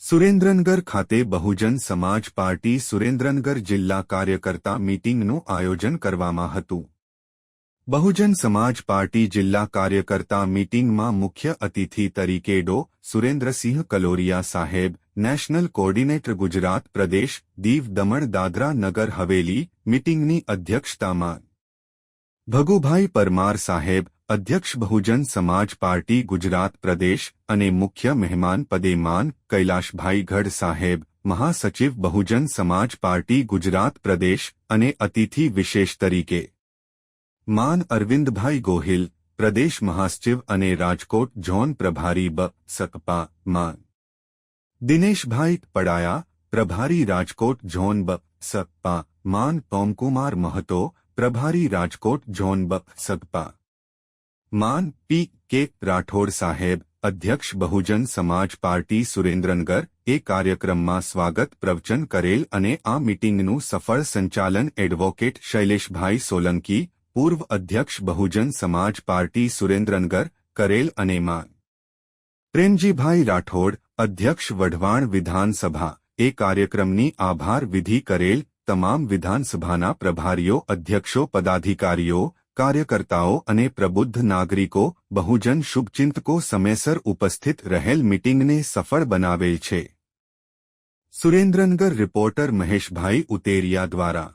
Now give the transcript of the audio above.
સુરેન્દ્રનગર ખાતે બહુજન સમાજ પાર્ટી સુરેન્દ્રનગર જિલ્લા કાર્યકર્તા મીટિંગનું આયોજન કરવામાં હતું। બહુજન સમાજ પાર્ટી જિલ્લા કાર્યકર્તા મીટિંગમાં મુખ્ય અતિથિ તરીકે ડો સુરેન્દ્રસિંહ કલોરિયા સાહેબ, નેશનલ કોર્ડિનેટર ગુજરાત પ્રદેશ દીવ દમણ દાદરા નગર હવેલી મીટિંગની અધ્યક્ષતામાં ભગુભાઈ પરમાર સાહેબ, અધ્યક્ષ બહુજન સમાજ પાર્ટી ગુજરાત પ્રદેશ અને મુખ્ય મહેમાન પદે માન કૈલાશભાઈ ગઢ સાહેબ, મહાસચિવ બહુજન સમાજ પાર્ટી ગુજરાત પ્રદેશ અને અતિથિ વિશેષ તરીકે માન અરવિંદભાઈ ગોહિલ, પ્રદેશ મહાસચિવ અને રાજકોટ ઝોન પ્રભારી સકપા, માન દિનેશભાઈ પડાયા, પ્રભારી રાજકોટ ઝોન સકપા, માન તોમકુમાર મહતો, પ્રભારી રાજકોટ ઝોન સકપા, માન પી કે રાઠોડ સાહેબ, અધ્યક્ષ બહુજન સમાજ પાર્ટી સુરેન્દ્રનગર એ કાર્યક્રમમાં સ્વાગત પ્રવચન કરેલ અને આ મીટિંગનું સફળ સંચાલન એડવોકેટ શૈલેષભાઈ સોલંકી, પૂર્વ અધ્યક્ષ બહુજન સમાજ પાર્ટી સુરેન્દ્રનગર કરેલ અને માન પ્રેમજીભાઈ રાઠોડ, અધ્યક્ષ વઢવાણ વિધાનસભા એ કાર્યક્રમની આભાર વિધિ કરેલ। તમામ વિધાનસભાના પ્રભારીઓ, અધ્યક્ષો, પદાધિકારીઓ, કાર્યકર્તાઓ અને પ્રબુદ્ધ નાગરિકો, બહુજન શુભચિંતકો સમયસર ઉપસ્થિત રહેલ મીટિંગને સફળ બનાવેલ છે। સુરેન્દ્રનગર રિપોર્ટર મહેશભાઈ ઉતેરિયા દ્વારા।